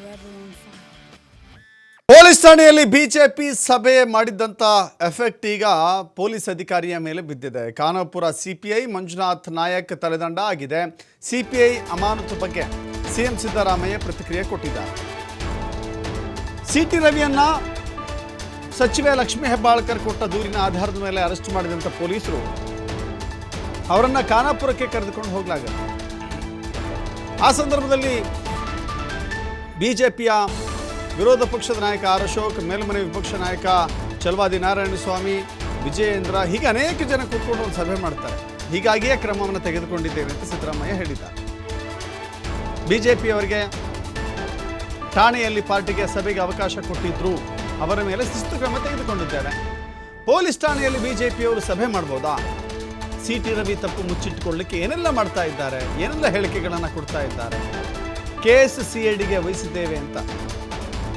forever on fire. Police ಠಾಣೆಯಲ್ಲಿ BJP ಸಭೆ ಮಾಡಿದಂಥ ಎಫೆಕ್ಟ್ ಈಗ ಪೊಲೀಸ್ ಅಧಿಕಾರಿಯ ಮೇಲೆ ಬಿದ್ದಿದೆ. ಖಾನಾಪುರ ಸಿಪಿಐ ಮಂಜುನಾಥ್ ನಾಯಕ್ ತಲೆದಂಡ ಆಗಿದೆ. ಸಿಪಿಐ ಅಮಾನತು ಬಗ್ಗೆ ಸಿಎಂ ಸಿದ್ದರಾಮಯ್ಯ ಪ್ರತಿಕ್ರಿಯೆ ಕೊಟ್ಟಿದ್ದಾರೆ. ಸಿಟಿ ರವಿಯನ್ನ ಸಚಿವೆ ಲಕ್ಷ್ಮೀ ಹೆಬ್ಬಾಳ್ಕರ್ ಕೊಟ್ಟ ದೂರಿನ ಆಧಾರದ ಮೇಲೆ ಅರೆಸ್ಟ್ ಮಾಡಿದಂಥ ಪೊಲೀಸರು ಅವರನ್ನು ಖಾನಾಪುರಕ್ಕೆ ಕರೆದುಕೊಂಡು ಹೋಗಲಾಗಿದೆ. ಆ ಸಂದರ್ಭದಲ್ಲಿ ಬಿಜೆಪಿಯ ವಿರೋಧ ಪಕ್ಷದ ನಾಯಕ ಆರ್ ಅಶೋಕ್, ಮೇಲ್ಮನೆ ವಿಪಕ್ಷ ನಾಯಕ ಚಲವಾದಿ ನಾರಾಯಣಸ್ವಾಮಿ, ವಿಜಯೇಂದ್ರ ಹೀಗೆ ಅನೇಕ ಜನ ಕೂತ್ಕೊಂಡು ಒಂದು ಸಭೆ ಮಾಡ್ತಾರೆ. ಹೀಗಾಗಿಯೇ ಕ್ರಮವನ್ನು ತೆಗೆದುಕೊಂಡಿದ್ದೇವೆ ಅಂತ ಸಿದ್ದರಾಮಯ್ಯ ಹೇಳಿದ್ದಾರೆ. ಬಿಜೆಪಿಯವರಿಗೆ ಠಾಣೆಯಲ್ಲಿ ಪಾರ್ಟಿಗೆ ಸಭೆಗೆ ಅವಕಾಶ ಕೊಟ್ಟಿದ್ರು, ಅವರ ಮೇಲೆ ಶಿಸ್ತು ಕ್ರಮ ತೆಗೆದುಕೊಂಡಿದ್ದೇವೆ. ಪೊಲೀಸ್ ಠಾಣೆಯಲ್ಲಿ ಬಿಜೆಪಿಯವರು ಸಭೆ ಮಾಡ್ಬೋದಾ? ಸಿಟಿ ರವಿ ತಪ್ಪು ಮುಚ್ಚಿಟ್ಟುಕೊಳ್ಳಲಿಕ್ಕೆ ಏನೆಲ್ಲ ಮಾಡ್ತಾ ಇದ್ದಾರೆ, ಏನೆಲ್ಲ ಹೇಳಿಕೆಗಳನ್ನು ಕೊಡ್ತಾ ಇದ್ದಾರೆ, ಕೇಸ್ ಸಿಐಡಿಗೆ ವಹಿಸಿದ್ದೇವೆ ಅಂತ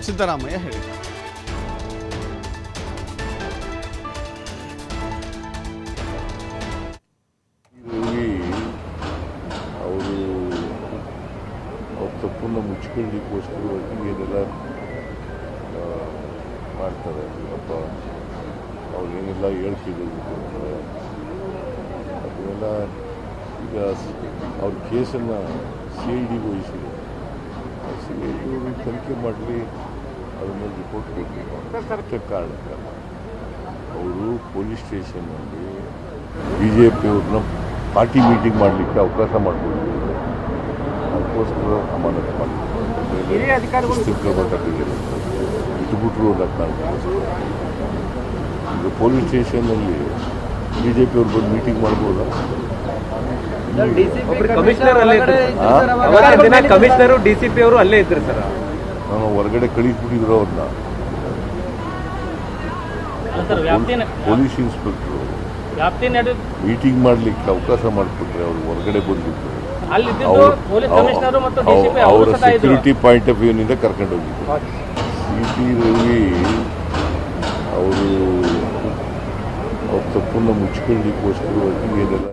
ಸಿದ್ದರಾಮಯ್ಯ ಹೇಳಿದ್ದಾರೆ. ಅವರು ಅವ್ರ ತಪ್ಪನ್ನು ಮುಚ್ಕೊಳ್ಳಿಕ್ಕೋಸ್ಕರವಾಗಿ ಏನೆಲ್ಲ ಮಾಡ್ತಾರೆ, ಅಪ್ಪ ಅವ್ರಿಗೇನೆಲ್ಲ ಹೇಳಿಕೆಗಳು ಕೊಡ್ತಾರೆ, ಅದನ್ನೆಲ್ಲ ಈಗ ಅವ್ರ ಕೇಸನ್ನು CIDಗೆ ವಹಿಸಿದೆ. CID ತನಿಖೆ ಮಾಡಲಿ, ಅದ್ರ ಮೇಲೆ ರಿಪೋರ್ಟ್ ಕೊಡಬೇಕು. ಕಾರಣಕ್ಕಲ್ಲ ಅವರು ಪೊಲೀಸ್ ಸ್ಟೇಷನ್ನಲ್ಲಿ BJPಯವ್ರನ್ನ ಪಾರ್ಟಿ ಮೀಟಿಂಗ್ ಮಾಡಲಿಕ್ಕೆ ಅವಕಾಶ ಮಾಡಿಕೊಡ್ತಾರೆ. ಅದಕ್ಕೋಸ್ಕರ ಅಮಾನತು ಮಾಡಿಕೊಡ್ತಾರೆ. ಕ್ರಮ ತಪ್ಪಿದ್ದಾರೆ, ಇಟ್ಬಿಟ್ರು ಅನ್ನೋದು. ಈಗ ಪೊಲೀಸ್ ಸ್ಟೇಷನ್ನಲ್ಲಿ BJPಯವ್ರು ಬಂದು ಮೀಟಿಂಗ್ ಮಾಡ್ಬೋದಾ? ಕಮಿಷನರು DCP ಅವರು ಅಲ್ಲೇ ಇದ್ರು ಸರ್. ನಾನು ಹೊರಗಡೆ ಕಳಿಸ್ಬಿಟ್ಟಿದ್ರು ಅವ್ರನ್ನ. ಪೊಲೀಸ್ ಇನ್ಸ್ಪೆಕ್ಟ್ರು ಮೀಟಿಂಗ್ ಮಾಡ್ಲಿಕ್ಕೆ ಅವಕಾಶ ಮಾಡಿಕೊಟ್ರೆ ಅವ್ರು ಹೊರಗಡೆ ಬಂದಿದ್ರು. ಅವರ ಸೆಕ್ಯೂರಿಟಿ ಪಾಯಿಂಟ್ ಆಫ್ ವ್ಯೂನಿಂದ ಕರ್ಕೊಂಡು ಹೋಗಿದ್ರು. ಸಿಟಿ ರವಿ ಅವರು ಅವ್ರ ತಪ್ಪನ್ನು ಮುಚ್ಕೊಳ್ಳಿಕ್ಕೋಸ್ಕರವಾಗಿ ಏನೆಲ್ಲ